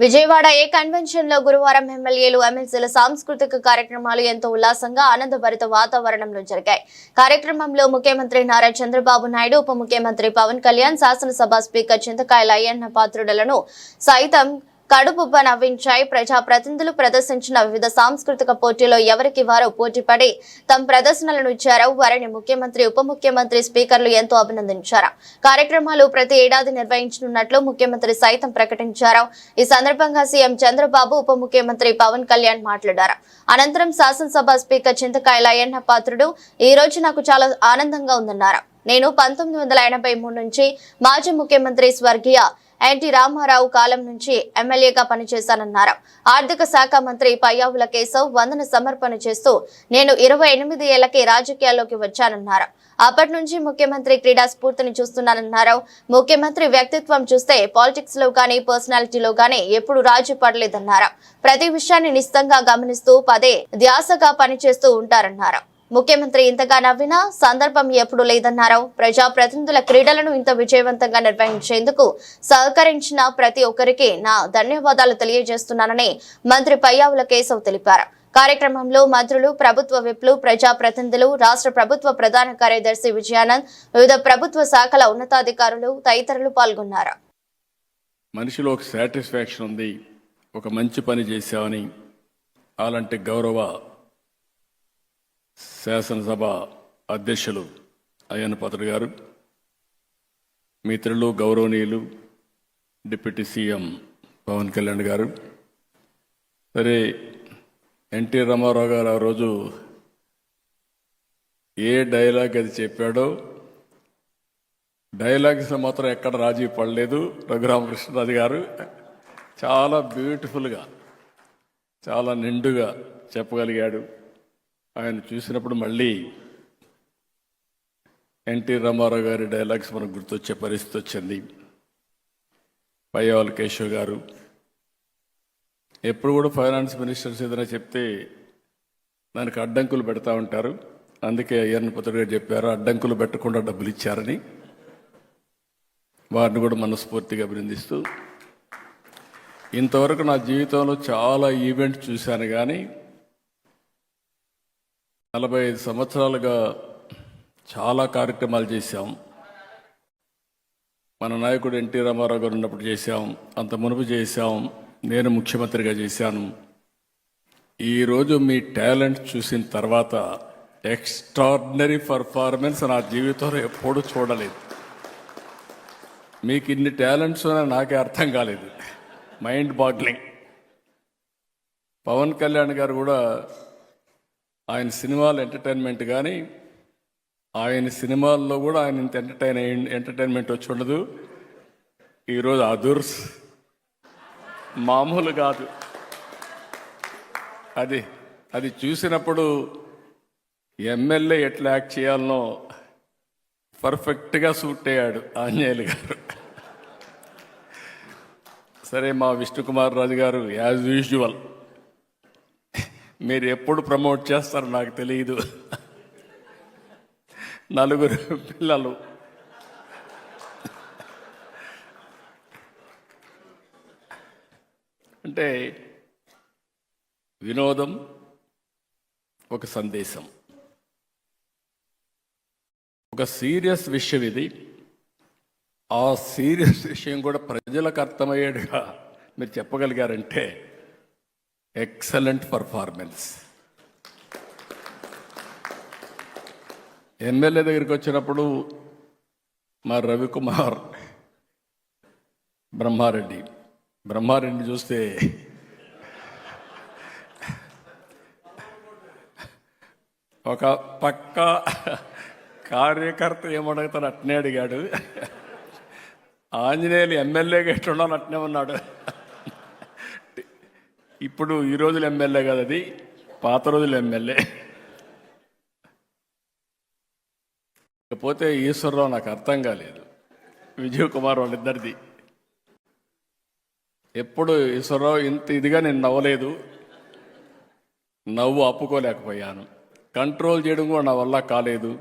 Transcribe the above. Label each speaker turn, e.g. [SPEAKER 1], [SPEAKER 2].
[SPEAKER 1] విజయవాడ ఏ convention లో గురువారం ఎమ్మెల్యేలు ఎమ్మెల్సీల సాంస్కృతిక కార్యక్రమాలు ఎంతో ఉల్లాసంగా ఆనందభరిత వాతావరణంలో జరిగాయి. కార్యక్రమంలో ముఖ్యమంత్రి నారా చంద్రబాబు నాయుడు, ఉప ముఖ్యమంత్రి పవన్ కళ్యాణ్, శాసనసభ స్పీకర్ చింతకాయల అయ్యన్న పాత్రుడులను సైతం కడుపుబ్బ నవ్వించాయి. ప్రజాప్రతినిధులు ప్రదర్శించిన వివిధ సాంస్కృతిక పోటీల్లో ఎవరికి వారు పోటీపడి తమ ప్రదర్శనలను ఇచ్చారు. వారిని ముఖ్యమంత్రి, ఉప ముఖ్యమంత్రి, స్పీకర్లు ఎంతో అభినందించారు. కార్యక్రమాలు ప్రతి ఏడాది నిర్వహించనున్నట్లు ముఖ్యమంత్రి సైతం ప్రకటించారు. ఈ సందర్భంగా సీఎం చంద్రబాబు, ఉప ముఖ్యమంత్రి పవన్ కళ్యాణ్ మాట్లాడారు. అనంతరం శాసనసభ స్పీకర్ చింతకాయల అయ్యన్న పాత్రుడు, ఈ రోజు నాకు చాలా ఆనందంగా ఉందన్నారు. నేను 1983 నుంచి మాజీ ముఖ్యమంత్రి స్వర్గీయ ఎన్టీ రామారావు కాలం నుంచి ఎమ్మెల్యేగా పనిచేశానన్నారు. ఆర్థిక శాఖ మంత్రి పయ్యావుల కేశవ్ వందన సమర్పణ చేస్తూ నేను 28 ఏళ్లకే రాజకీయాల్లోకి వచ్చానన్నారు. అప్పటి నుంచి ముఖ్యమంత్రి క్రీడా స్ఫూర్తిని చూస్తున్నానన్నారు. ముఖ్యమంత్రి వ్యక్తిత్వం చూస్తే పాలిటిక్స్ లో కానీ పర్సనాలిటీలో కానీ ఎప్పుడు రాజీ పడలేదన్నారు. ప్రతి విషయాన్ని నిశ్చితంగా గమనిస్తూ పదే ధ్యాసగా పనిచేస్తూ ఉంటారన్నారు. ముఖ్యమంత్రి ఇంతగా నవ్విన సందర్భం ఎప్పుడు లేదన్నారు. ప్రజాప్రతినిధుల క్రీడలను ఇంత విజయవంతంగా నిర్వహించేందుకు సహకరించిన ప్రతి ఒక్కరికి నా ధన్యవాదాలు తెలియజేస్తున్నానని మంత్రి పయ్యావుల కేశవ్ తెలిపారు. కార్యక్రమంలో మంత్రులు, ప్రభుత్వ విప్లు, ప్రజాప్రతినిధులు, రాష్ట్ర ప్రభుత్వ ప్రధాన కార్యదర్శి విజయానంద్, వివిధ ప్రభుత్వ శాఖల ఉన్నతాధికారులు తదితరులు పాల్గొన్నారు.
[SPEAKER 2] మనిషిలో ఒక సాటిస్ఫాక్షన్ ఉంది, ఒక మంచి పని చేశామని. అలాంటి గౌరవ శాసనసభ అధ్యక్షులు అయ్యన్న పాత్రుడు గారు, మిత్రులు, గౌరవనీయులు డిప్యూటీ సీఎం పవన్ కళ్యాణ్ గారు, సరే ఎన్టీ రామారావు గారు ఆ రోజు ఏ డైలాగ్ అది చెప్పాడో డైలాగ్స్లో మాత్రం ఎక్కడ రాజీ పడలేదు. రఘురామకృష్ణరాజు గారు చాలా బ్యూటిఫుల్గా, చాలా నిండుగా చెప్పగలిగాడు. ఆయన చూసినప్పుడు మళ్ళీ ఎన్టీ రామారావు గారి డైలాగ్స్ మనకు గుర్తొచ్చే పరిస్థితి వచ్చింది. పయ్యావుల కేశవ్ గారు ఎప్పుడు కూడా ఫైనాన్స్ మినిస్టర్స్ ఏదైనా చెప్తే దానికి అడ్డంకులు పెడతా ఉంటారు. అందుకే అయ్యన్న పాత్రుడు గారు చెప్పారు, అడ్డంకులు పెట్టకుండా డబ్బులు ఇచ్చారని. వారిని కూడా మనస్ఫూర్తిగా అభినందిస్తూ, ఇంతవరకు నా జీవితంలో చాలా ఈవెంట్స్ చూశాను, కానీ 45 సంవత్సరాలుగా చాలా కార్యక్రమాలు చేశాం. మన నాయకుడు ఎన్టీ రామారావు గారు ఉన్నప్పుడు చేశాం, అంత మునుపు చేశాం, నేను ముఖ్యమంత్రిగా చేశాను. ఈరోజు మీ టాలెంట్ చూసిన తర్వాత ఎక్స్ట్రాడినరీ పర్ఫార్మెన్స్ నా జీవితంలో ఎప్పుడూ చూడలేదు. మీకు ఇన్ని టాలెంట్స్ నాకే అర్థం కాలేదు, మైండ్ బాగ్లింగ్. పవన్ కళ్యాణ్ గారు కూడా ఆయన సినిమాలు ఎంటర్టైన్మెంట్, కానీ ఆయన సినిమాల్లో కూడా ఆయన ఇంత ఎంటర్టైన్మెంట్ వచ్చి ఉండదు. ఈరోజు అదుర్స్ మామూలు కాదు. అది చూసినప్పుడు ఎమ్మెల్యే ఎట్లా యాక్ట్ చేయాలనో పర్ఫెక్ట్గా సూట్ అయ్యాడు ఆంజనేయులు గారు. సరే, మా విష్ణుకుమార్ రాజు గారు యాజ్ యూజువల్ మీరు ఎప్పుడు ప్రమోట్ చేస్తారో నాకు తెలియదు. 4 పిల్లలు, అంటే వినోదం, ఒక సందేశం, ఒక సీరియస్ విషయం ఇది. ఆ సీరియస్ విషయం కూడా ప్రజలకు అర్థమయ్యేట్టుగా మీరు చెప్పగలిగారంటే ఎక్సలెంట్ పర్ఫార్మెన్స్. ఎమ్మెల్యే దగ్గరికి వచ్చినప్పుడు మా రవికుమార్ బ్రహ్మారెడ్డి చూస్తే ఒక పక్క కార్యకర్త ఏమడుగుతాను అట్నే అడిగాడు. ఆంజనేయులు ఎమ్మెల్యేగా ఎట్లున్నాను అట్నే ఉన్నాడు. ఇప్పుడు ఈ రోజులు ఎమ్మెల్యే కాదు, అది పాత రోజులు ఎమ్మెల్యే. ఇకపోతే ఈశ్వరరావు నాకు అర్థం కాలేదు, విజయ్ కుమార్ వాళ్ళిద్దరిది. ఎప్పుడు ఈశ్వరరావు ఇంత ఇదిగా నేను నవ్వలేదు, నవ్వు ఆపుకోలేకపోయాను, కంట్రోల్ చేయడం కూడా నా వల్ల కాలేదు.